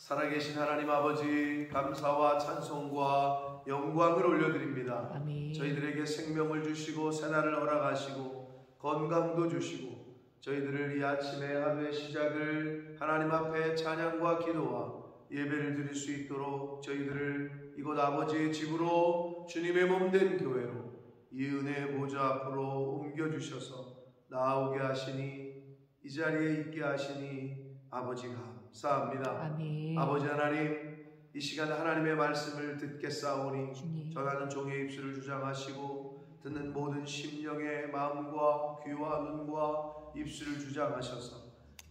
살아계신 하나님 아버지, 감사와 찬송과 영광을 올려드립니다. 아멘. 저희들에게 생명을 주시고 새날을 허락하시고 건강도 주시고 저희들을 이 아침의 하루의 시작을 하나님 앞에 찬양과 기도와 예배를 드릴 수 있도록 저희들을 이곳 아버지의 집으로 주님의 몸된 교회로 이 은혜의 보좌 앞으로 옮겨주셔서 나오게 하시니 이 자리에 있게 하시니 아버지 감사합니다. 아멘. 아버지 하나님, 이 시간에 하나님의 말씀을 듣겠사오니 주님. 전하는 종의 입술을 주장하시고 듣는 모든 심령의 마음과 귀와 눈과 입술을 주장하셔서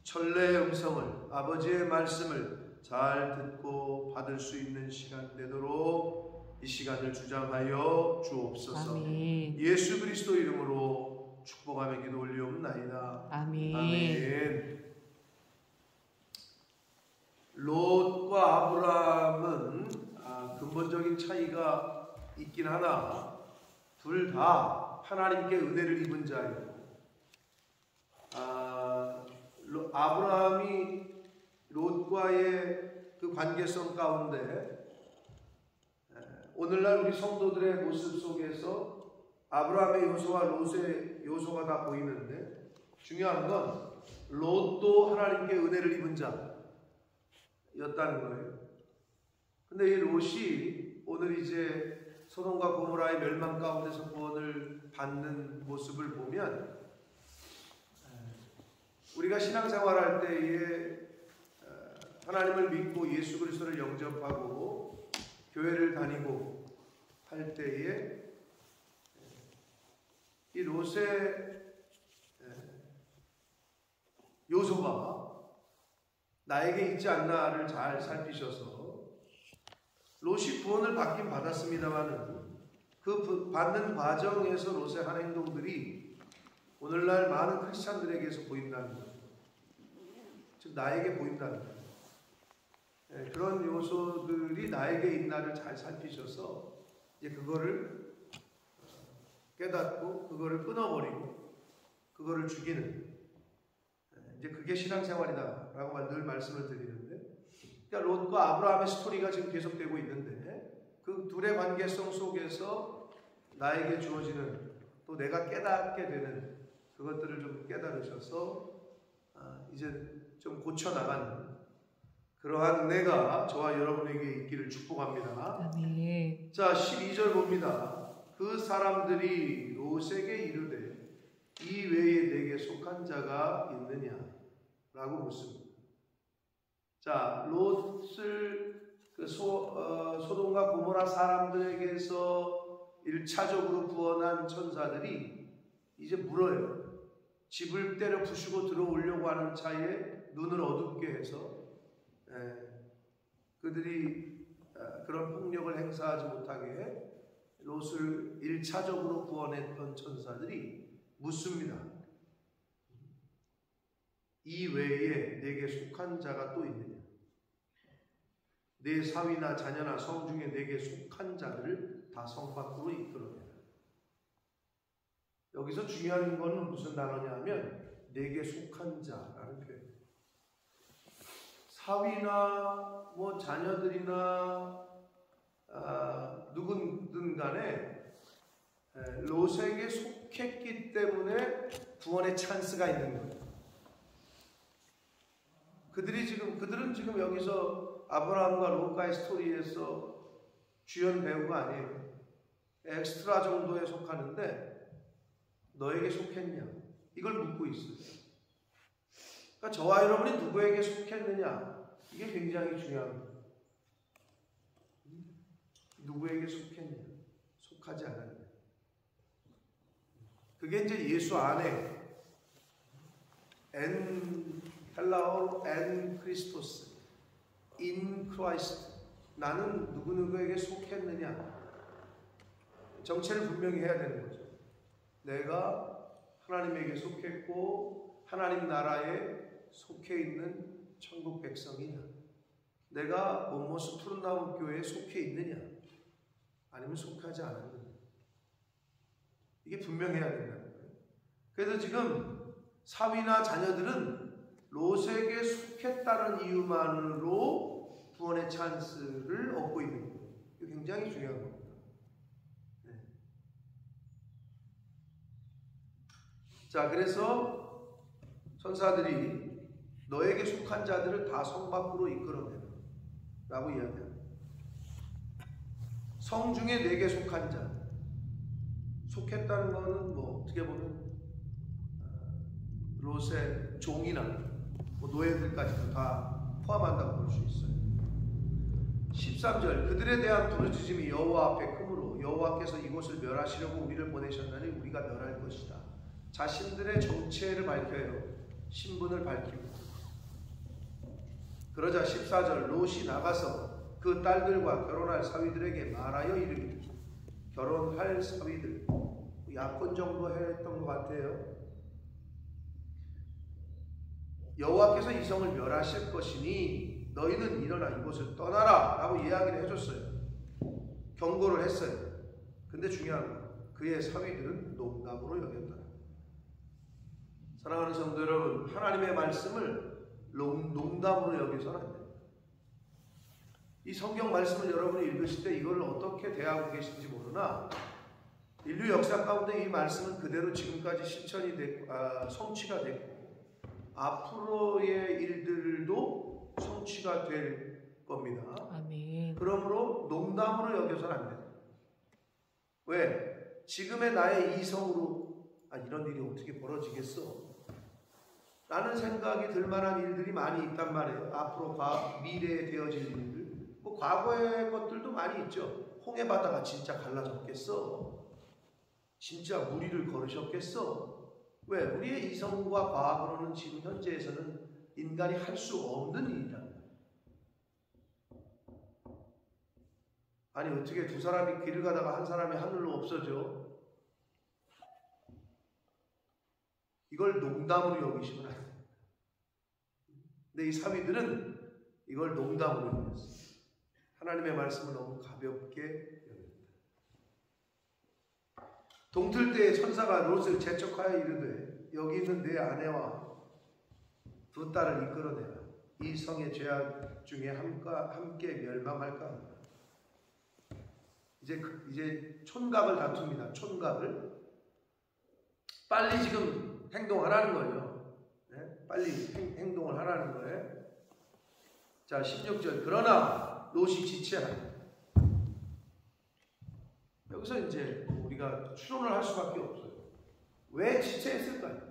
천래의 음성을, 아버지의 말씀을 잘 듣고 받을 수 있는 시간 되도록 이 시간을 주장하여 주옵소서. 아멘. 예수 그리스도 이름으로 축복하며 기도 올리옵나이다. 아멘. 아멘. 롯과 아브라함은 근본적인 차이가 있긴 하나 둘 다 하나님께 은혜를 입은 자예요. 아브라함이 롯과의 그 관계성 가운데 오늘날 우리 성도들의 모습 속에서 아브라함의 요소와 롯의 요소가 다 보이는데 중요한 건 롯도 하나님께 은혜를 입은 자였다는 거예요. 근데 이 롯이 오늘 이제 소돔과 고모라의 멸망 가운데서 구원을 받는 모습을 보면 우리가 신앙생활할 때에 하나님을 믿고 예수 그리스도를 영접하고 교회를 다니고 할 때에 이 롯의 요소가 나에게 있지 않나를 잘 살피셔서 롯이 구원을 받긴 받았습니다만은 그 받는 과정에서 롯의 한 행동들이 오늘날 많은 크리스찬들에게서 보인다는 거예요. 즉 나에게 보인다는 거예요. 그런 요소들이 나에게 있나를 잘 살피셔서 이제 그거를 깨닫고 그거를 끊어버리고 그거를 죽이는 이제 그게 신앙생활이다라고 늘 말씀을 드리는데, 그러니까 롯과 아브라함의 스토리가 지금 계속되고 있는데 그 둘의 관계성 속에서 나에게 주어지는 또 내가 깨닫게 되는 그것들을 좀 깨달으셔서 이제 좀 고쳐나가는 그러한 은혜가 저와 여러분에게 있기를 축복합니다. 아멘. 자, 12절 봅니다. 그 사람들이 롯에게 이르되 이 외에 내게 속한 자가 있느냐? 라고 묻습니다. 자, 롯을 소돔과 고모라 사람들에게서 1차적으로 구원한 천사들이 이제 물어요. 집을 때려 부수고 들어오려고 하는 차에 눈을 어둡게 해서 그들이 그런 폭력을 행사하지 못하게 롯을 1차적으로 구원했던 천사들이 묻습니다. 이 외에 내게 속한 자가 또 있느냐? 내 사위나 자녀나 성 중에 내게 속한 자들을 다 성 밖으로 이끌어내라. 여기서 중요한 것은 무슨 단어냐 하면 내게 속한 자라는 표현. 사위나 뭐 자녀들이나 누구든 간에 롯에게 속했기 때문에 구원의 찬스가 있는 거예요. 그들은 지금 여기서 아브라함과 롯과의 스토리에서 주연 배우가 아니에요. 엑스트라 정도에 속하는데 너에게 속했냐? 이걸 묻고 있어요. 그러니까 저와 여러분이 누구에게 속했느냐? 이게 굉장히 중요합니다. 누구에게 속했냐? 속하지 않았냐? 그게 이제 예수 안에 헬라어로 엔 크리스토스, 인 크라이스트, 나는 누구누구에게 속했느냐? 정체를 분명히 해야 되는 거죠. 내가 하나님에게 속했고 하나님 나라에 속해 있는 천국 백성이냐? 내가 모모스 푸른나무 교회에 속해 있느냐? 아니면 속하지 않았느냐? 이게 분명해야 된다는 거예요. 그래서 지금 사위나 자녀들은 롯에게 속했다는 이유만으로 찬스를 얻고 있는 거예요. 이거 굉장히 중요한 겁니다. 네. 자, 그래서 천사들이 너에게 속한 자들을 다 성 밖으로 이끌어내라 라고 이야기합니다. 성 중에 내게 속한 자, 속했다는 것은 뭐 어떻게 보면 롯의 종이나 뭐 노예들까지도 다 포함한다고 볼 수 있어요. 13절 그들에 대한 부르짖음이 여호와 앞에 크므로 여호와께서 이곳을 멸하시려고 우리를 보내셨나니 우리가 멸할 것이다. 자신들의 정체를 밝혀요. 신분을 밝히고. 그러자 14절 롯이 나가서 그 딸들과 결혼할 사위들에게 말하여 이르기를. 결혼할 사위들, 약혼 정도 했던 것 같아요. 여호와께서 이 성을 멸하실 것이니 너희는 일어나 이곳을 떠나라 라고 이야기를 해줬어요. 경고를 했어요. 근데 중요한 건 그의 사위들은 농담으로 여겼다. 사랑하는 성도 여러분, 하나님의 말씀을 농담으로 여기서는 안 됩니다. 이 성경 말씀을 여러분이 읽으실 때 이걸 어떻게 대하고 계신지 모르나 인류 역사 가운데 이 말씀은 그대로 지금까지 실천이 됐고 성취가 됐고 앞으로의 일들도 성취가 될 겁니다. 아멘. 그러므로 농담으로 여겨서는 안 돼요. 왜? 지금의 나의 이성으로 이런 일이 어떻게 벌어지겠어? 라는 생각이 들 만한 일들이 많이 있단 말이에요. 앞으로 미래에 되어질 일들. 뭐 과거의 것들도 많이 있죠. 홍해 바다가 진짜 갈라졌겠어? 진짜 무리를 걸으셨겠어? 왜? 우리의 이성과 과학으로는 지금 현재에서는 인간이 할 수 없는 일이랍니다. 아니 어떻게 두 사람이 길을 가다가 한 사람이 하늘로 없어져? 이걸 농담으로 여기시면 안 됩니다. 근데 이 사위들은 이걸 농담으로 여겼어요. 하나님의 말씀을 너무 가볍게 여깁니다. 동틀 때에 천사가 롯을 재촉하여 이르되 여기 있는 내 아내와 두 딸을 이끌어내라. 이 성의 죄악 중에 함께 멸망할까 합니다. 이제 촌각을 다툽니다. 촌각을 빨리 지금 행동하라는 거예요. 네? 빨리 행동을 하라는 거예요. 자 16절 그러나 롯이 지체하니 여기서 이제 우리가 추론을 할 수밖에 없어요. 왜 지체했을까요?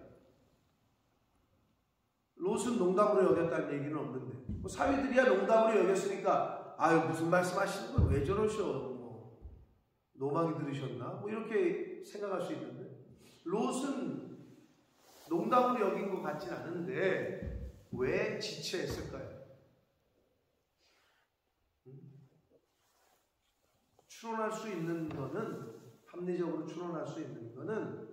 롯은 농담으로 여겼다는 얘기는 없는데 뭐 사위들이야 농담으로 여겼으니까 아유 무슨 말씀하시는 거예요? 왜 저러셔? 뭐 노망이 들으셨나? 뭐 이렇게 생각할 수 있는데 롯은 농담으로 여긴 것 같진 않은데 왜 지체했을까요? 추론할 수 있는 거는 합리적으로 추론할 수 있는 거는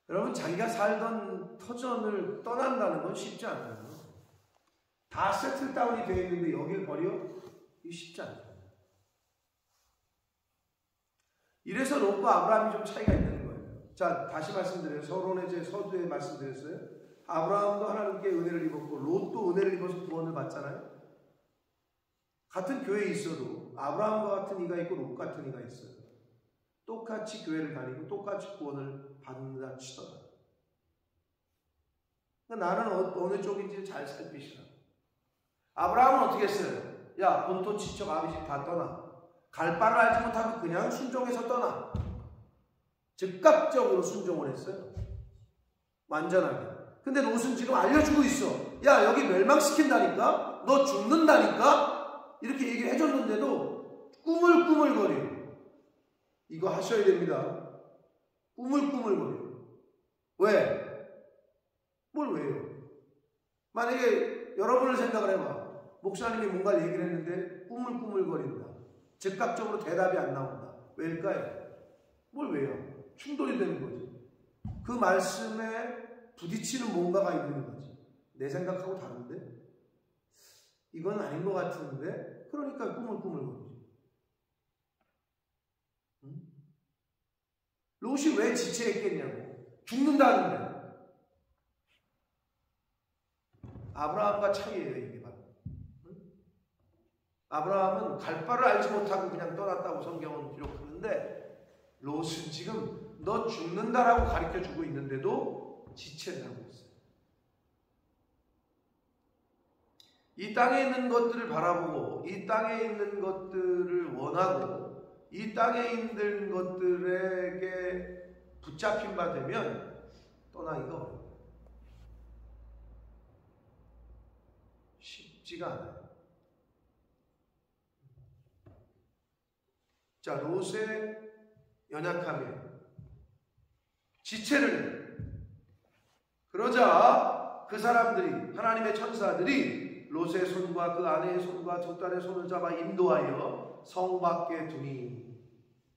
여러분 자기가 살던 터전을 떠난다는 건 쉽지 않아요. 다 세틀다운이 되어 있는데 여길 버려? 이게 쉽지 않아요. 이래서 롯과 아브라함이 좀 차이가 있는 거예요. 자 다시 말씀드려요. 서두에 말씀드렸어요. 아브라함도 하나님께 은혜를 입었고 롯도 은혜를 입어서 구원을 받잖아요. 같은 교회에 있어도 아브라함과 같은 이가 있고 롯 같은 이가 있어요. 똑같이 교회를 다니고 똑같이 구원을 받는다 치더라. 그러니까 나는 어느 쪽인지 잘 살피시라. 아브라함은 어떻게 했어요? 야 본토 친척 아비집 다 떠나. 갈 바를 알지 못하고 그냥 순종해서 떠나. 즉각적으로 순종을 했어요. 완전하게. 근데 롯은 지금 알려주고 있어. 야 여기 멸망시킨다니까? 너 죽는다니까? 이렇게 얘기를 해줬는데도 꾸물꾸물거려. 이거 하셔야 됩니다. 꾸물꾸물거려. 왜? 뭘 왜요? 만약에 여러분을 생각을 해봐. 목사님이 뭔가 얘기를 했는데 꾸물꾸물거린다. 즉각적으로 대답이 안 나온다. 왜일까요? 뭘 왜요? 충돌이 되는 거지. 그 말씀에 부딪히는 뭔가가 있는 거지. 내 생각하고 다른데? 이건 아닌 것 같은데? 그러니까 꾸물꾸물거리지. 롯이 왜 지체했겠냐고. 죽는다는데. 아브라함과 차이예요, 이게 바로. 아브라함은 갈 바를 알지 못하고 그냥 떠났다고 성경은 기록하는데 롯은 지금 너 죽는다라고 가르쳐주고 있는데도 지체를 하고 있어요. 이 땅에 있는 것들을 바라보고 이 땅에 있는 것들을 원하고 이 땅에 있는 것들에게 붙잡힌 바 되면 떠나기가 어려워요. 쉽지가 않아요. 자, 롯의 연약함에 지체를 해요. 그러자 그 사람들이, 하나님의 천사들이 롯의 손과 그 아내의 손과 두 딸의 손을 잡아 인도하여 성 밖에 두니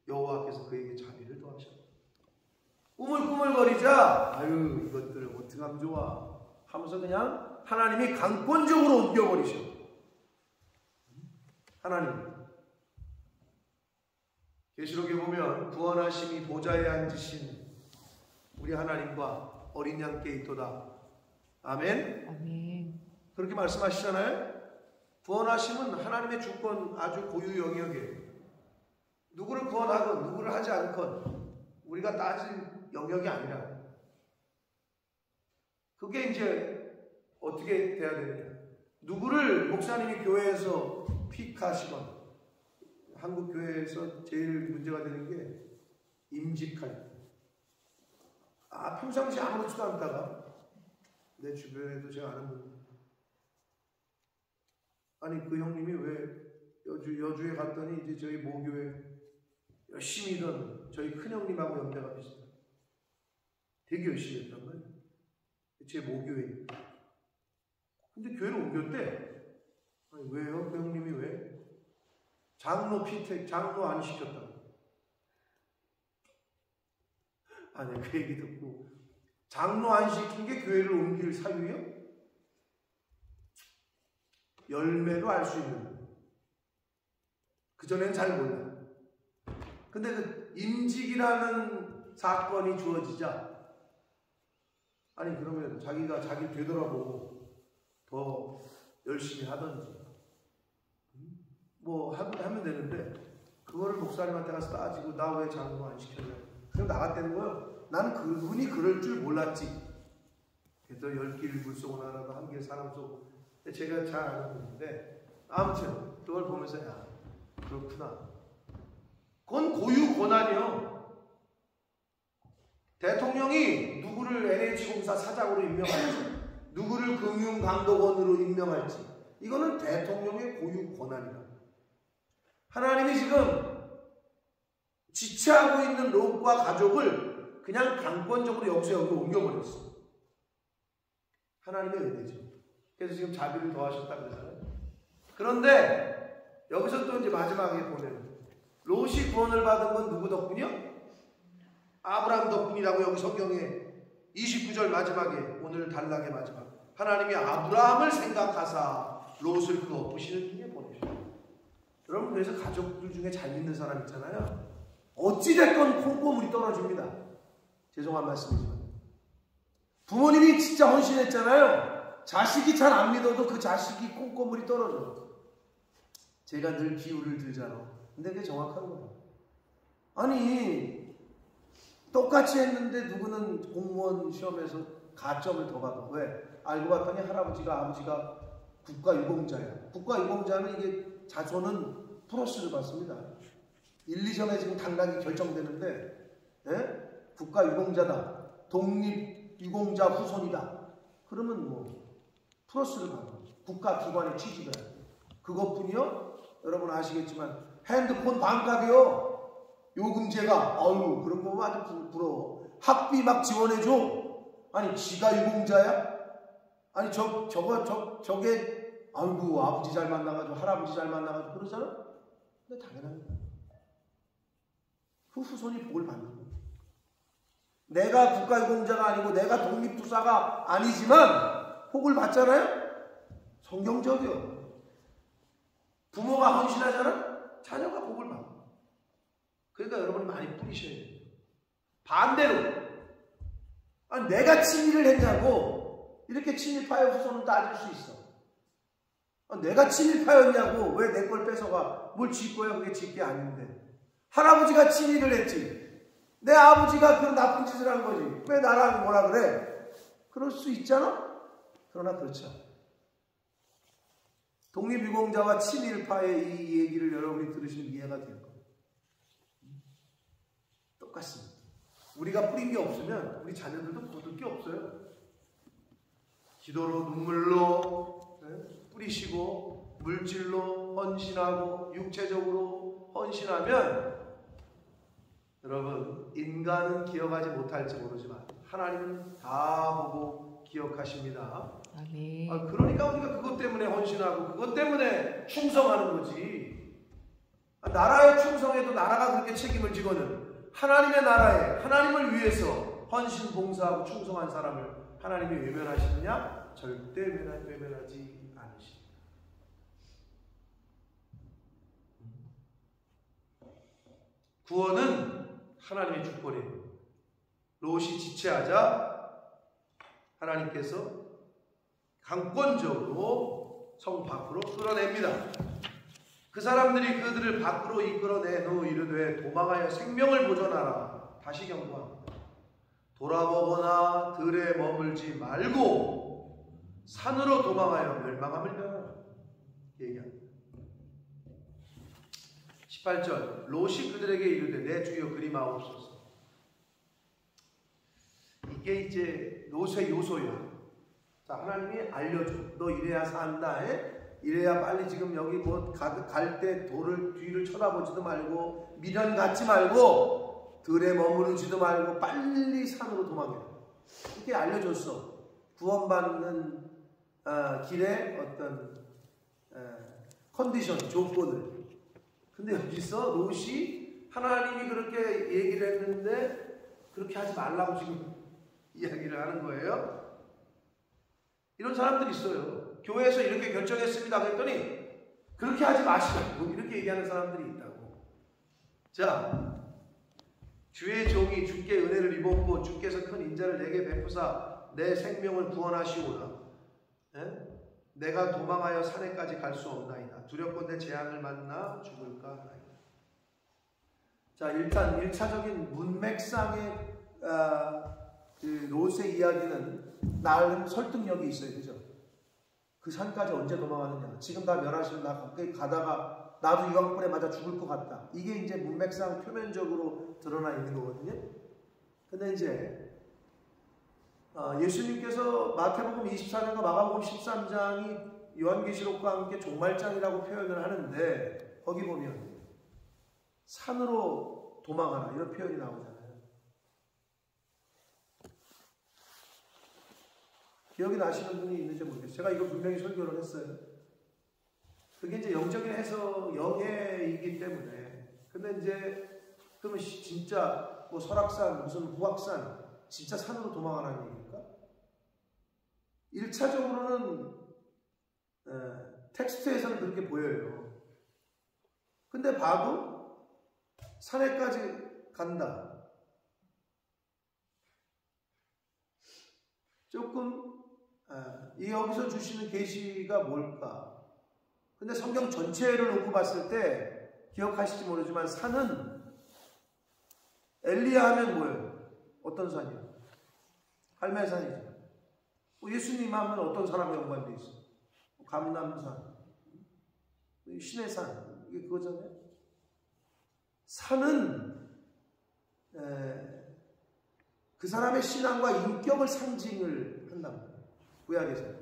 여호와께서 그에게 자비를 더하셨다. 꾸물꾸물거리자 아유 이것들을 어떻게 하면 좋아 하면서 그냥 하나님이 강권적으로 옮겨버리셔. 하나님 계시록에 보면 구원하심이 보좌에 앉으신 우리 하나님과 어린 양께 있도다. 아멘. 아멘. 그렇게 말씀하시잖아요. 구원하심은 하나님의 주권 아주 고유 영역이에요. 누구를 구원하건 누구를 하지 않건 우리가 따질 영역이 아니라 그게 이제 어떻게 돼야 되느냐. 누구를 목사님이 교회에서 픽하시건 한국 교회에서 제일 문제가 되는 게 임직할 때. 평상시 아무렇지도 않다가 내 주변에도 제가 아는 분 아니 그 형님이 왜 여주에 갔더니 이제 저희 모교회 열심히던 저희 큰 형님하고 연배가 비슷해요. 되게 열심히 했단 말이에요. 제 모교회. 근데 교회를 옮겼대. 아니 왜요? 그 형님이 왜? 장로 피택, 장로 안 시켰다고. 아니 그 얘기 듣고 장로 안 시킨 게 교회를 옮길 사유예요? 열매로 알 수 있는. 그전엔 잘 몰라. 근데 그 임직이라는 사건이 주어지자 아니 그러면 자기가 자기 되돌아보고 더 열심히 하든지 뭐 하면 되는데 그거를 목사님한테 가서 따지고 나 왜 장로 안 시켰냐 그럼 나갔다는 거예요. 나는 그분이 그럴 줄 몰랐지. 그래서 10길 물속은 하나도 한 길 사람 속 제가 잘 아는 분인데 아무튼 그걸 보면서 야 그렇구나. 그건 고유 권한이요. 대통령이 누구를 NH공사 사장으로 임명할지 누구를 금융감독원으로 임명할지 이거는 대통령의 고유 권한이다. 하나님이 지금 지체하고 있는 롯과 가족을 그냥 강권적으로 여기서 옮겨버렸어. 하나님의 은혜죠. 그래서 지금 자비를 더하셨다 그러잖아요. 그런데 여기서 또 이제 마지막에 보면 롯이 구원을 받은 건 누구 덕분이요? 아브라함 덕분이라고 여기 성경에 29절 마지막에 오늘 단락의 마지막 하나님이 아브라함을 생각하사 롯을 그 엎으시는 중에 보내셨어요. 여러분 그래서 가족들 중에 잘 믿는 사람 있잖아요. 어찌됐건 콩고물이 떨어집니다. 죄송한 말씀이지만 부모님이 진짜 헌신했잖아요. 자식이 잘 안 믿어도 그 자식이 콩고물이 떨어져요. 제가 늘 비유를 들잖아. 근데 그게 정확한 거야. 아니 똑같이 했는데 누구는 공무원 시험에서 가점을 더 받아. 왜? 알고 봤더니 할아버지가 아버지가 국가유공자야. 국가유공자는 이게 자손은 플러스를 받습니다. 1, 2점에 지금 당락이 결정되는데 국가유공자다. 독립유공자 후손이다. 그러면 뭐 플러스를 받아. 국가기관에 취직을 해요. 그것뿐이요? 여러분 아시겠지만 핸드폰 반값이요. 요금제가 아유 그런 거 보면 아주 부러워. 학비 막 지원해줘. 아니 지가 유공자야? 아니 저게 아이고 아버지 잘 만나가지고 할아버지 잘 만나가지고 그러잖아? 근데 당연한 거야. 그 후손이 복을 받는 거야. 내가 국가유공자가 아니고 내가 독립투사가 아니지만 복을 받잖아요? 성경적이요. 부모가 헌신하잖아? 자녀가 복을 받아. 그러니까 여러분이 많이 뿌리셔야 돼요. 반대로 아니 내가 친일을 했냐고 이렇게 친일파의 후손은 따질 수 있어. 내가 친일파였냐고. 왜 내 걸 뺏어가. 뭘 지 거야. 그게 지 게 아닌데. 할아버지가 친일을 했지. 내 아버지가 그런 나쁜 짓을 한 거지. 왜 나랑 뭐라 그래. 그럴 수 있잖아. 그러나 그렇지 않아. 독립유공자와 친일파의 이 얘기를 여러분이 들으시면 이해가 될 거예요. 똑같습니다. 우리가 뿌린 게 없으면 우리 자녀들도 거둘 게 없어요. 기도로 눈물로 뿌리시고 물질로 헌신하고 육체적으로 헌신하면 여러분 인간은 기억하지 못할지 모르지만 하나님은 다 보고 기억하십니다. 그러니까 우리가 그것 때문에 헌신하고 그것 때문에 충성하는 거지. 나라에 충성해도 나라가 그렇게 책임을 지거든 하나님의 나라에 하나님을 위해서 헌신 봉사하고 충성한 사람을 하나님이 외면하시느냐? 절대 외면하지 않으십니다. 구원은 하나님의 주권이에요. 롯이 지체하자 하나님께서 강권적으로 성 밖으로 끌어냅니다. 그 사람들이 그들을 밖으로 이끌어낸 후 이르되 도망하여 생명을 보존하라. 다시 경고합니다. 돌아보거나 들에 머물지 말고 산으로 도망하여 멸망함을 면하라. 얘기합니다. 18절 롯이 그들에게 이르되 내 주여 그리마옵소서. 이게 이제 롯의 요소예요. 자, 하나님이 알려줘. 너 이래야 산다. 이래야 빨리 지금 여기 뭐 갈 때 돌을 뒤를 쳐다보지도 말고 미련 갖지 말고 들에 머무르지도 말고 빨리 산으로 도망해. 이렇게 알려줬어. 구원받는 길의 어떤 컨디션, 조건을. 근데 여기서 롯이 하나님이 그렇게 얘기를 했는데 그렇게 하지 말라고 지금 이야기를 하는 거예요. 이런 사람들이 있어요. 교회에서 이렇게 결정했습니다 그랬더니 그렇게 하지 마시라고 이렇게 얘기하는 사람들이 있다고. 자, 주의 종이 주께 은혜를 입었고 주께서 큰 인자를 내게 베푸사 내 생명을 구원하시오라. 내가 도망하여 산에까지 갈 수 없나이다. 두렵건대 재앙을 만나 죽을까 하나이다. 자, 일단 1차적인 문맥상의 그 롯의 이야기는 나름 설득력이 있어요. 그죠? 그 산까지 언제 도망하느냐. 지금 다 멸하시면 나 가까이 가다가 나도 유황불에 맞아 죽을 것 같다. 이게 이제 문맥상 표면적으로 드러나 있는 거거든요. 근데 이제 예수님께서 마태복음 24장과 마가복음 13장이 요한계시록과 함께 종말장이라고 표현을 하는데 거기 보면 산으로 도망하라 이런 표현이 나오잖아요. 기억이 나시는 분이 있는지 모르겠어요. 제가 이거 분명히 설교를 했어요. 그게 이제 영적인 해석, 영해이기 때문에. 근데 이제, 그러면 진짜, 뭐 설악산, 무슨 후악산, 진짜 산으로 도망가라는 얘기입니까? 1차적으로는, 텍스트에서는 그렇게 보여요. 근데 봐도, 산에까지 간다. 조금, 이 여기서 주시는 계시가 뭘까? 근데 성경 전체를 놓고 봤을 때 기억하실지 모르지만 산은 엘리야 하면 뭐예요? 어떤 산이요? 갈멜산이죠. 예수님 하면 어떤 사람이 연관되어 있어요? 감람산, 신의 산, 이게 그거잖아요. 산은 그 사람의 신앙과 인격을 상징을 한단 말이에요. 구약에서.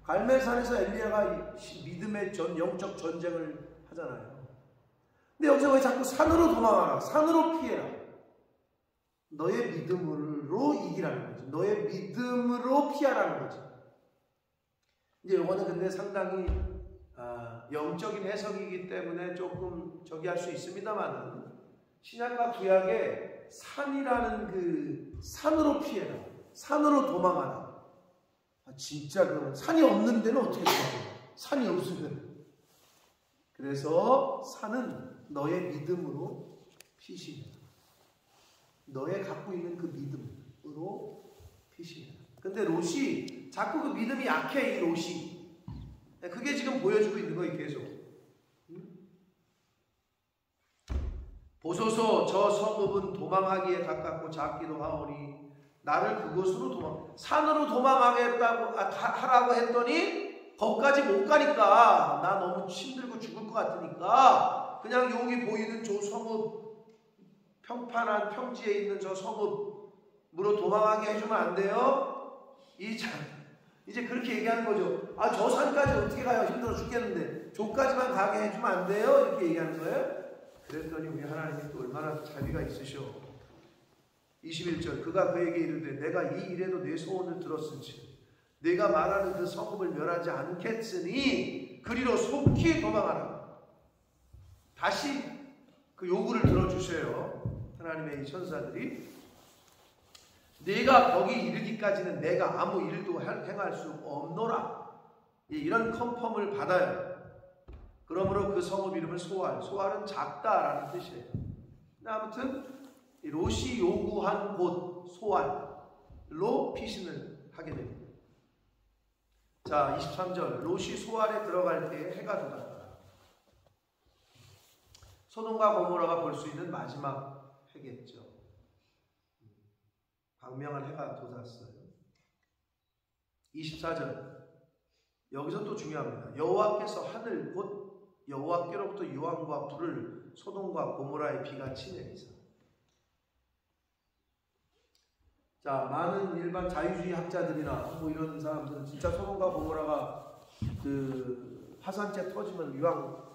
갈멜산에서 엘리야가 믿음의 영적 전쟁을 하잖아요. 근데 여기서 왜 자꾸 산으로 도망하라, 산으로 피해라. 너의 믿음으로 이기라는 거지. 너의 믿음으로 피하라는 거지. 이제 이거는 근데 상당히 영적인 해석이기 때문에 조금 저기 할 수 있습니다만은 신약과 구약에 산이라는 그 산으로 피해라, 산으로 도망하라. 진짜 그러면 산이 없는 데는 어떻게 도망가? 산이 없으면. 그래서 산은 너의 믿음으로 피시라. 너의 갖고 있는 그 믿음으로 피시라. 근데 롯이 자꾸 그 믿음이 약해. 이 롯이 그게 지금 보여주고 있는 거예요, 계속. 보소서 저 성읍은 도망하기에 가깝고 작기도 하오니 나를 그곳으로 산으로 도망하겠다고 하라고 했더니 거기까지 못 가니까 나 너무 힘들고 죽을 것 같으니까 그냥 여기 보이는 저 성읍, 평판한 평지에 있는 저 성읍으로 도망하게 해주면 안 돼요? 이제 그렇게 얘기하는 거죠. 저 산까지 어떻게 가요? 힘들어 죽겠는데 저까지만 가게 해주면 안 돼요? 이렇게 얘기하는 거예요. 그랬더니 우리 하나님이 또 얼마나 자비가 있으셔. 21절 그가 그에게 이르되 내가 이 일에도 내 소원을 들었은지 내가 말하는 그 성읍을 멸하지 않겠으니 그리로 속히 도망하라. 다시 그 요구를 들어주셔요. 하나님의 이 천사들이 네가 거기 이르기까지는 내가 아무 일도 행할 수 없노라. 이런 컨펌을 받아요. 그러므로 그 성읍 이름을 소알은 작다라는 뜻이에요. 아무튼 롯이 요구한 곳 소알로 피신을 하게 됩니다. 자, 23절 롯이 소알에 들어갈 때에 해가 돋았다. 소돔과 고모라가 볼 수 있는 마지막 해겠죠. 광명한 해가 돋았어요. 24절 여기서 또 중요합니다. 여호와께서 하늘 곧 여호와께로부터 유황과 불을 소돔과 고모라의 비같이 내리사. 자, 많은 일반 자유주의 학자들이나 뭐 이런 사람들은 진짜 소돔과 고모라가 그 화산재 터지면 유황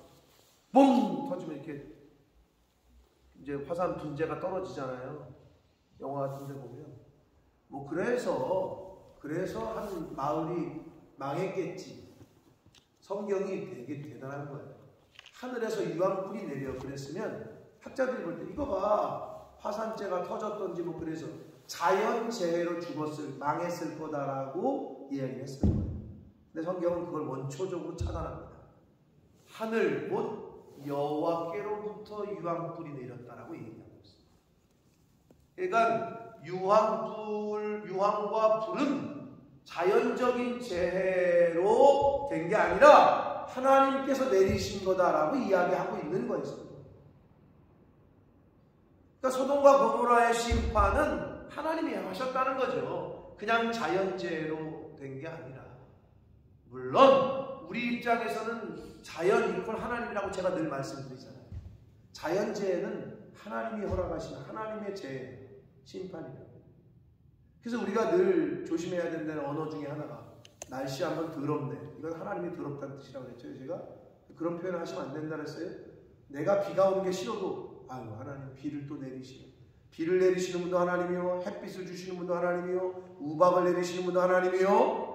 뽕 터지면 이렇게 이제 화산 분재가 떨어지잖아요. 영화 같은 데 보면 뭐 그래서 한 마을이 망했겠지. 성경이 되게 대단한 거예요. 하늘에서 유황불이 내려 그랬으면 학자들이 볼 때 이거 봐 화산재가 터졌던지 뭐 그래서 자연재해로 망했을 거다라고 이야기를 했을 거예요. 근데 성경은 그걸 원초적으로 차단합니다. 하늘 곧 여호와께로부터 유황불이 내렸다라고 얘기하고 있습니다. 그러니까 유황과 불은 자연적인 재해로 된 게 아니라 하나님께서 내리신 거다라고 이야기하고 있는 거예요. 그러니까 소돔과 고모라의 심판은 하나님이 하셨다는 거죠. 그냥 자연재해로 된 게 아니라. 물론 우리 입장에서는 자연 이퀄 하나님이라고 제가 늘 말씀드리잖아요. 자연재해는 하나님이 허락하신 하나님의 재해, 심판이다. 그래서 우리가 늘 조심해야 된다는 언어 중에 하나가 날씨 한번 더럽네. 이건 하나님이 더럽다는 뜻이라고 했죠. 제가 그런 표현을 하시면 안 된다 그랬어요. 내가 비가 오는 게 싫어도 하나님 비를 또 내리시네. 비를 내리시는 분도 하나님이요, 햇빛을 주시는 분도 하나님이요, 우박을 내리시는 분도 하나님이요,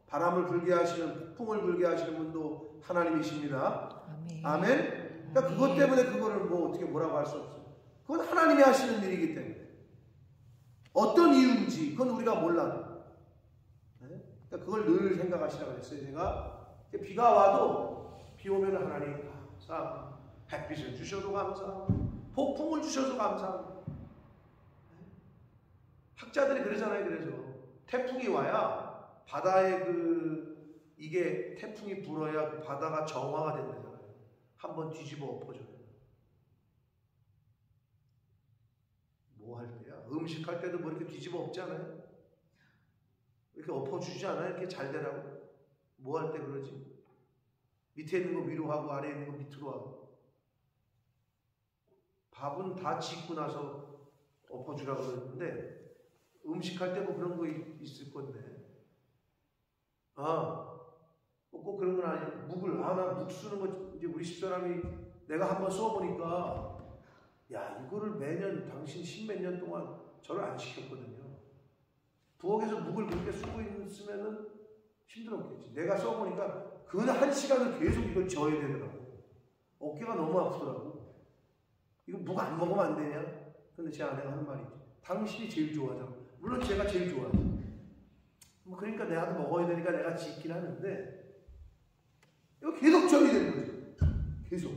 바람을 불게 하시는, 폭풍을 불게 하시는 분도 하나님이십니다. 아멘. 그러니까 그것 때문에 그거를 뭐라고 할 수 없어요. 그건 하나님이 하시는 일이기 때문에. 어떤 이유인지 그건 우리가 몰라요. 그러니까 그걸 늘 생각하시라고 했어요. 제가 비가 와도 비 오면 하나님 감사합니다. 햇빛을 주셔도 감사합니다. 폭풍을 주셔도 감사합니다. 학자들이 그러잖아요. 그래서 태풍이 와야 바다에 이게 태풍이 불어야 그 바다가 정화가 된다잖아요. 한번 뒤집어 엎어줘요. 뭐 할 때야? 음식 할 때도 뭐 이렇게 뒤집어 엎지 않아요? 이렇게 엎어주지 않아요? 이렇게 잘 되라고? 뭐 할 때 그러지? 밑에 있는 거 위로 하고 아래에 있는 거 밑으로 하고. 밥은 다 짓고 나서 엎어주라고 그러는데 음식 할 때 뭐 그런 거 있을 건데. 꼭 그런 건 아니에요. 나 묵 쓰는 거 이제 우리 집사람이 내가 한번 써보니까 야, 이거를 매년 당신 10몇 년 동안 저를 안 시켰거든요. 부엌에서 묵을 그렇게 쓰고 있으면은 힘들었겠지. 내가 써보니까 그 1시간을 계속 이걸 저어야 되더라고. 어깨가 너무 아프더라고. 이거 묵 안 먹으면 안 되냐? 근데 제 아내가 하는 말이 당신이 제일 좋아하잖아. 물론 제가 제일 좋아하죠. 그러니까 내가 먹어야 되니까 내가 짓긴 하는데 이거 계속 저어야 되는 거죠. 계속.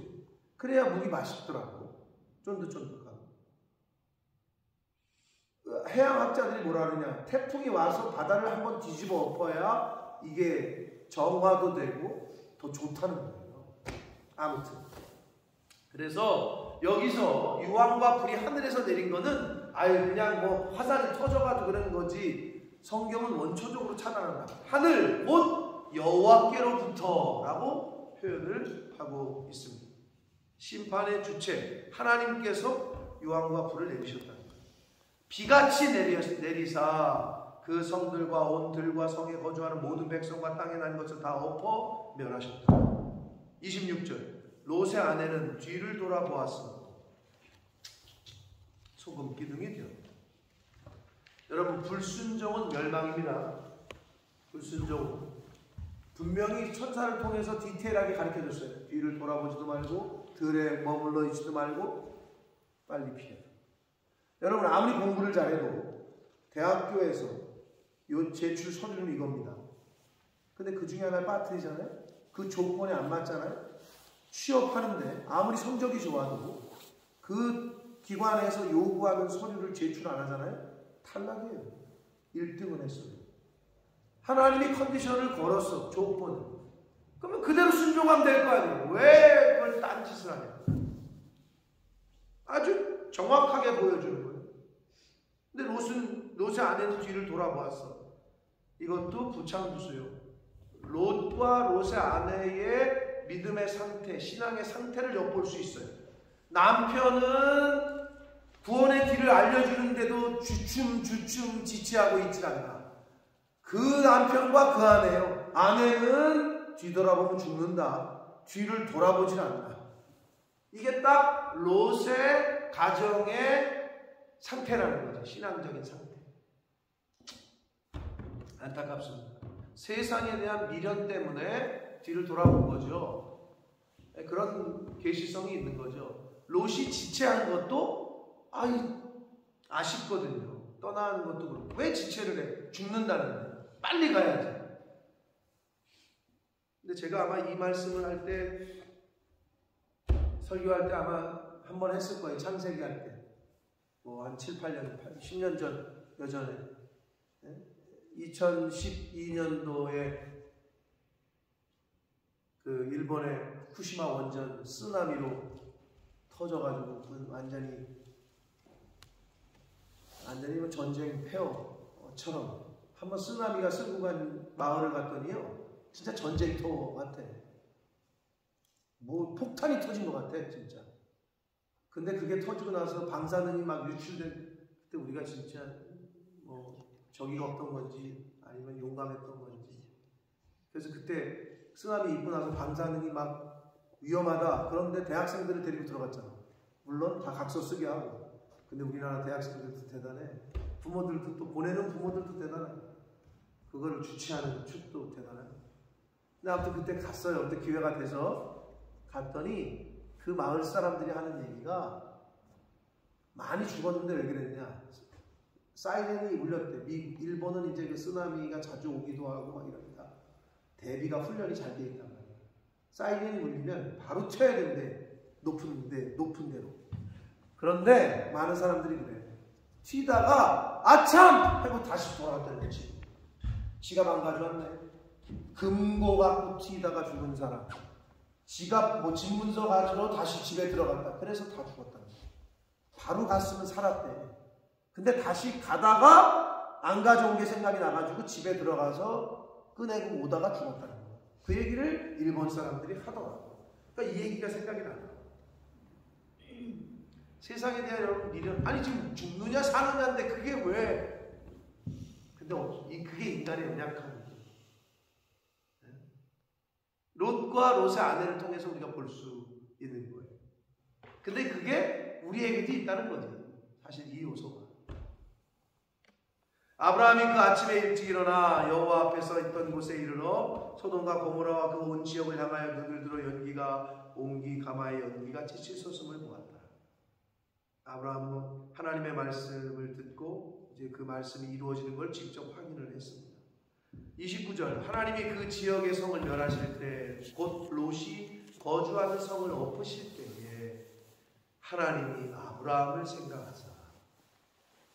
그래야 묵이 맛있더라고. 쫀득쫀득하고. 해양학자들이 뭐라 그러냐. 태풍이 와서 바다를 한번 뒤집어 엎어야 이게 정화도 되고 더 좋다는 거예요. 아무튼 그래서 여기서 유황과 불이 하늘에서 내린 거는 아예 그냥 뭐 화살이 터져가지고 그런 거지, 성경은 원초적으로 차단한다. 하늘 곧 여호와께로부터 라고 표현을 하고 있습니다. 심판의 주체 하나님께서 유황과 불을 내리셨다는 거예요. 비같이 내리사 그 성들과 온 들과 성에 거주하는 모든 백성과 땅에 난 것을 다 엎어 멸하셨다. 26절 롯의 아내는 뒤를 돌아보았으므로 소금 기둥이 되었다. 여러분, 불순종은 멸망입니다. 불순종은 분명히 천사를 통해서 디테일하게 가르쳐줬어요. 뒤를 돌아보지도 말고 들에 머물러 있지도 말고 빨리 피해라. 여러분, 아무리 공부를 잘해도 대학교에서 요 제출 서류는 이겁니다. 근데 그 중에 하나를 빠뜨리잖아요. 그 조건에 안 맞잖아요. 취업하는데 아무리 성적이 좋아도 그 기관에서 요구하는 서류를 제출 안 하잖아요. 탈락이에요. 1등은 했어요. 하나님이 컨디션을 걸었어. 조건을. 그러면 그대로 순종하면 될 거 아니에요. 왜 그걸 딴짓을 하냐. 아주 정확하게 보여주는 거예요. 근데 롯의 아내는 뒤를 돌아보았어. 이것도 부창주수요. 롯과 롯의 아내의 믿음의 상태, 신앙의 상태를 엿볼 수 있어요. 남편은 구원의 길을 알려주는데도 주춤 지체하고 있지 않나. 그 남편과 그 아내요. 아내는 뒤돌아보면 죽는다. 뒤를 돌아보질 않는다. 이게 딱 롯의 가정의 상태라는 거죠. 신앙적인 상태. 안타깝습니다. 세상에 대한 미련 때문에 뒤를 돌아본 거죠. 그런 계시성이 있는 거죠. 롯이 지체한 것도 아쉽거든요. 떠나는 것도 그렇고. 왜 지체를 해? 죽는다는데. 빨리 가야지. 근데 제가 아마 이 말씀을 할 때, 설교할 때 아마 한번 했을 거예요. 창세기 할 때. 뭐 한 7, 8년, 10년 전, 여전에. 2012년도에 그 일본의 후쿠시마 원전 쓰나미로 터져가지고 완전히 전쟁 폐허처럼 한번 쓰나미가 쓸고 간 마을을 갔더니요, 진짜 전쟁터 같아. 뭐 폭탄이 터진 것 같아, 진짜. 근데 그게 터지고 나서 방사능이 막 유출된 그때 우리가 진짜 뭐 저기가 없던 건지 아니면 용감했던 건지. 그래서 그때 쓰나미 있고 나서 방사능이 막 위험하다. 그런데 대학생들을 데리고 들어갔잖아. 물론 다 각서 쓰게 하고. 근데 우리나라 대학생들도 대단해. 부모들도 또 보내는 부모들도 대단해. 그거를 주최하는 축도 대단해. 근데 아무튼 그때 갔어요. 그때 기회가 돼서 갔더니 그 마을 사람들이 하는 얘기가 많이 죽었는데 왜 그랬냐. 사이렌이 울렸대. 일본은 이제 그 쓰나미가 자주 오기도 하고 막 이럽니다. 대비가 훈련이 잘 돼 있단 말이에요. 사이렌이 울리면 바로 튀어야 된대. 높은 데로. 그런데 많은 사람들이 그래. 튀다가 아참! 하고 다시 돌아왔다는 거지. 지갑 안 가져왔네. 금고 갖고 튀다가 죽은 사람. 지갑 집 문서 가지러 다시 집에 들어갔다. 그래서 다 죽었다는 거야. 바로 갔으면 살았대. 근데 다시 가다가 안 가져온 게 생각이 나가지고 집에 들어가서 꺼내고 오다가 죽었다는 거야. 그 얘기를 일본 사람들이 하더라고. 그러니까 이 얘기가 생각이 나요. 세상에 대한 여러분 미련. 아니 지금 죽느냐 사느냐인데 그게 왜? 근데 그게 인간의 연약함이에요. 롯과 롯의 아내를 통해서 우리가 볼 수 있는 거예요. 근데 그게 우리에게도 있다는 거죠. 사실 이 요소가. 아브라함이 그 아침에 일찍 일어나 여호와 앞에 서 있던 곳에 이르러 소돔과 고모라와 그 온 지역을 향하여 눈을 들어 연기가 옹기 가마의 연기같이 치솟음을 보았다. 아브라함은 하나님의 말씀을 듣고 이제 그 말씀이 이루어지는 걸 직접 확인을 했습니다. 29절 하나님이 그 지역의 성을 멸하실 때 곧 롯이 거주하는 성을 엎으실 때에 하나님이 아브라함을 생각하사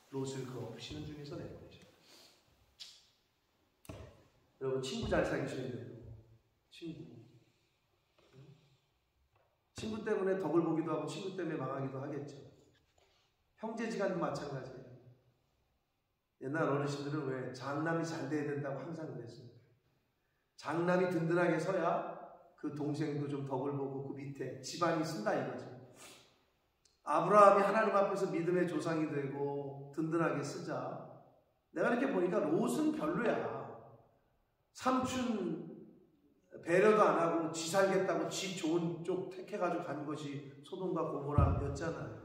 롯을 그 엎으시는 중에서 내보내셨다. 여러분 친구 잘 사귀셔야 돼요. 친구. 친구 때문에 덕을 보기도 하고 친구 때문에 망하기도 하겠죠. 형제지간도 마찬가지예요. 옛날 어르신들은 왜 장남이 잘 돼야 된다고 항상 그랬어요. 장남이 든든하게 서야 그 동생도 좀 덕을 보고 그 밑에 집안이 쓴다 이거죠. 아브라함이 하나님 앞에서 믿음의 조상이 되고 든든하게 쓰자. 내가 이렇게 보니까 롯은 별로야. 삼촌 배려도 안 하고 지 살겠다고 지 좋은 쪽 택해가지고 간 것이 소돔과 고모라였잖아요.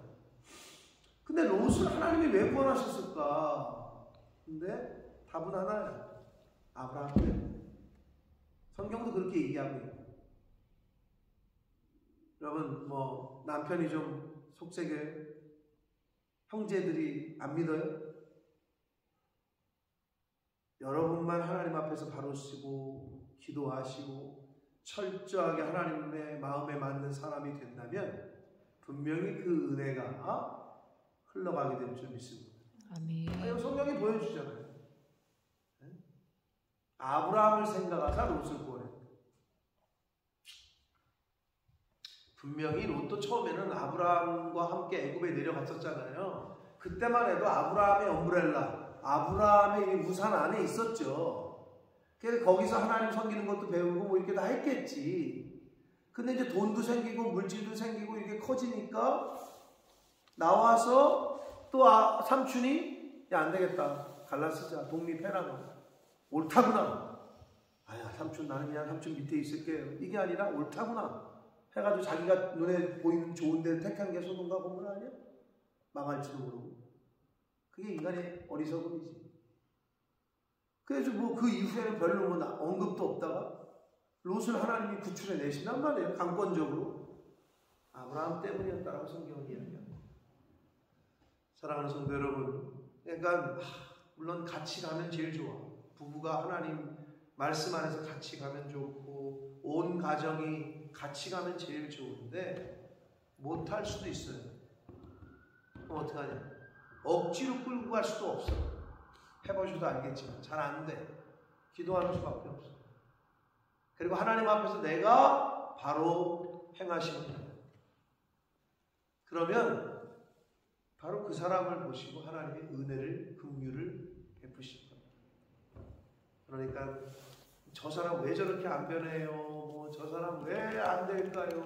근데 롯을 하나님이 왜 구원하셨을까? 근데 답은 하나야. 아브라함 때문에. 성경도 그렇게 얘기하고 있고. 여러분 뭐 남편이 좀 속세게 형제들이 안 믿어요? 여러분만 하나님 앞에서 바로 쓰고 기도하시고 철저하게 하나님의 마음에 맞는 사람이 된다면 분명히 그 은혜가 흘러가게 될 줄 믿습니다. 아멘. 성경이 보여주잖아요. 아브라함을 생각하사 롯을 구원했다. 분명히 롯도 처음에는 아브라함과 함께 애굽에 내려갔었잖아요. 그때만 해도 아브라함의 엄브렐라, 아브라함의 우산 안에 있었죠. 그래서 거기서 하나님 섬기는 것도 배우고 뭐 이렇게 다 했겠지. 근데 이제 돈도 생기고 물질도 생기고 이게 커지니까 나와서 또 삼촌이 야 안 되겠다. 갈라 쓰자. 독립해라 너. 옳다구나. 아야 삼촌 나는 그냥 삼촌 밑에 있을게요. 이게 아니라 옳다구나. 해가지고 자기가 눈에 보이는 좋은 데를 택한 게 소돔과 고모라 아니야? 망할지도 모르고. 그게 인간의 어리석음이지. 그래서 뭐 그 이후에는 별로 뭐 언급도 없다가 롯을 하나님이 구출해 내신단 말이에요. 강권적으로. 아브라함 때문이었다라고 성경은 이야기합니다. 사랑하는 성도 여러분, 그러니까 물론 같이 가면 제일 좋아. 부부가 하나님 말씀 안에서 같이 가면 좋고 온 가정이 같이 가면 제일 좋은데 못할 수도 있어요. 그럼 어떡하냐? 억지로 끌고 갈 수도 없어. 해보셔도 알겠지만 잘 안 돼. 기도하는 수밖에 없어. 그리고 하나님 앞에서 내가 바로 행하시는 거예요. 그러면 바로 그 사람을 보시고 하나님의 은혜를, 긍휼을 베푸실 겁니다. 그러니까 저 사람 왜 저렇게 안 변해요? 뭐 저 사람 왜 안 될까요?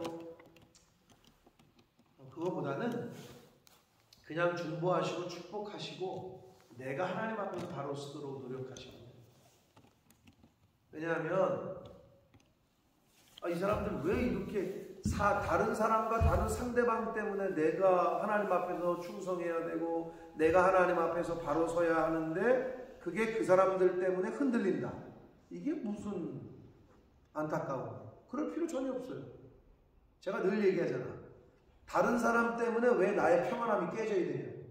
그거보다는 그냥 중보하시고 축복하시고 내가 하나님 앞에서 바로 쓰도록 노력하시면 돼요. 왜냐하면 이 사람들 왜 이렇게 다른 사람과 다른 상대방 때문에 내가 하나님 앞에서 충성해야 되고 내가 하나님 앞에서 바로 서야 하는데 그게 그 사람들 때문에 흔들린다. 이게 무슨 안타까워. 그럴 필요 전혀 없어요. 제가 늘 얘기하잖아. 다른 사람 때문에 왜 나의 평안함이 깨져야 되냐.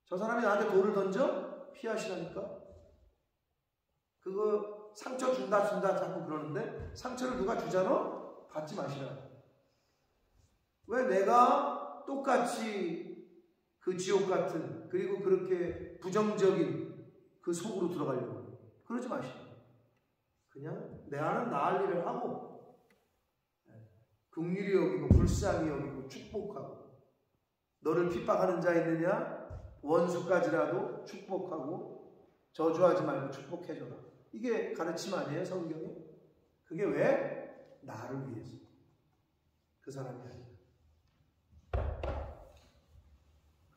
저 사람이 나한테 돌을 던져? 피하시라니까. 그거 상처 준다 자꾸 그러는데 상처를 누가 주잖아? 받지 마시라. 왜 내가 똑같이 그 지옥 같은 그리고 그렇게 부정적인 그 속으로 들어가려고 해요. 그러지 마시라. 그냥 내 안은 나을 일을 하고 긍휼히 여기고 불쌍히 여기고 축복하고 너를 핍박하는 자 있느냐? 원수까지라도 축복하고 저주하지 말고 축복해줘라. 이게 가르침 아니에요, 성경에? 그게 왜? 나를 위해서. 그 사람이 아니라.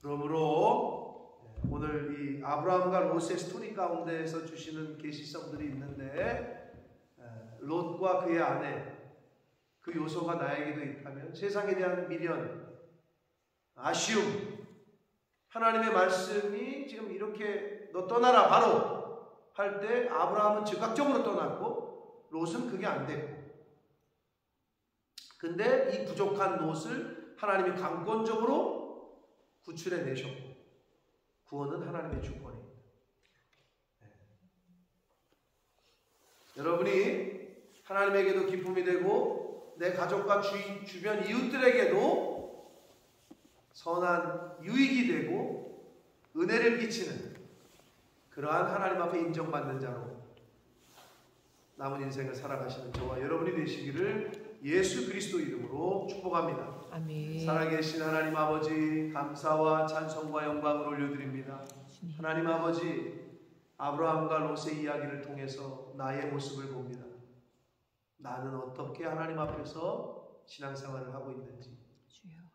그러므로 오늘 이 아브라함과 롯의 스토리 가운데에서 주시는 계시성들이 있는데 롯과 그의 아내 그 요소가 나에게도 있다면 세상에 대한 미련, 아쉬움, 하나님의 말씀이 지금 이렇게 너 떠나라 바로 할 때 아브라함은 즉각적으로 떠났고 롯은 그게 안 되고 근데 이 부족한 롯을 하나님이 강권적으로 구출해 내셨고 구원은 하나님의 주권입니다. 여러분이 하나님에게도 기쁨이 되고 내 가족과 주변 이웃들에게도 선한 유익이 되고 은혜를 끼치는 그러한 하나님 앞에 인정받는 자로 남은 인생을 살아가시는 저와 여러분이 되시기를 예수 그리스도 이름으로 축복합니다. 아멘. 살아계신 하나님 아버지, 감사와 찬송과 영광을 올려드립니다. 하나님 아버지, 아브라함과 롯의 이야기를 통해서 나의 모습을 봅니다. 나는 어떻게 하나님 앞에서 신앙생활을 하고 있는지,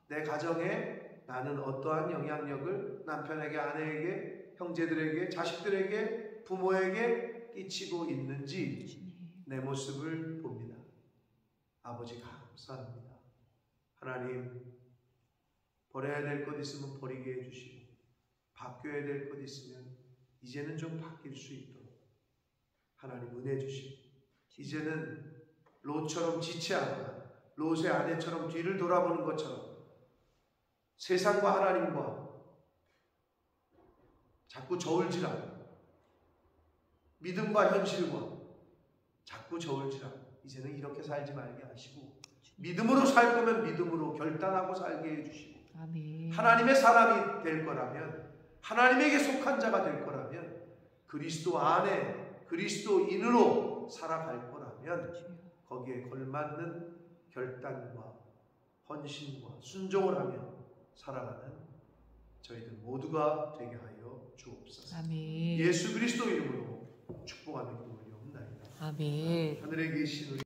내 가정에 나는 어떠한 영향력을 남편에게, 아내에게, 형제들에게, 자식들에게, 부모에게 끼치고 있는지 내 모습을 봅니다. 아버지 감사합니다. 하나님, 버려야 될 것 있으면 버리게 해주시고, 바뀌어야 될 것 있으면 이제는 좀 바뀔 수 있도록 하나님 은혜 주시고, 이제는 롯처럼 지체 않아 롯의 아내처럼 뒤를 돌아보는 것처럼 세상과 하나님과 자꾸 저울질하고, 믿음과 현실과 자꾸 저울질하고, 이제는 이렇게 살지 말게 하시고, 믿음으로 살 거면 믿음으로 결단하고 살게 해주시고, 아멘. 하나님의 사람이 될 거라면, 하나님에게 속한 자가 될 거라면, 그리스도 안에 그리스도인으로 살아갈 거라면 거기에 걸맞는 결단과 헌신과 순종을 하며 살아가는 저희들 모두가 되게 하여 주옵소서. 아멘. 예수 그리스도 이름으로 축복하며 기도드리옵나이다. 아멘. 하늘에 계신 우리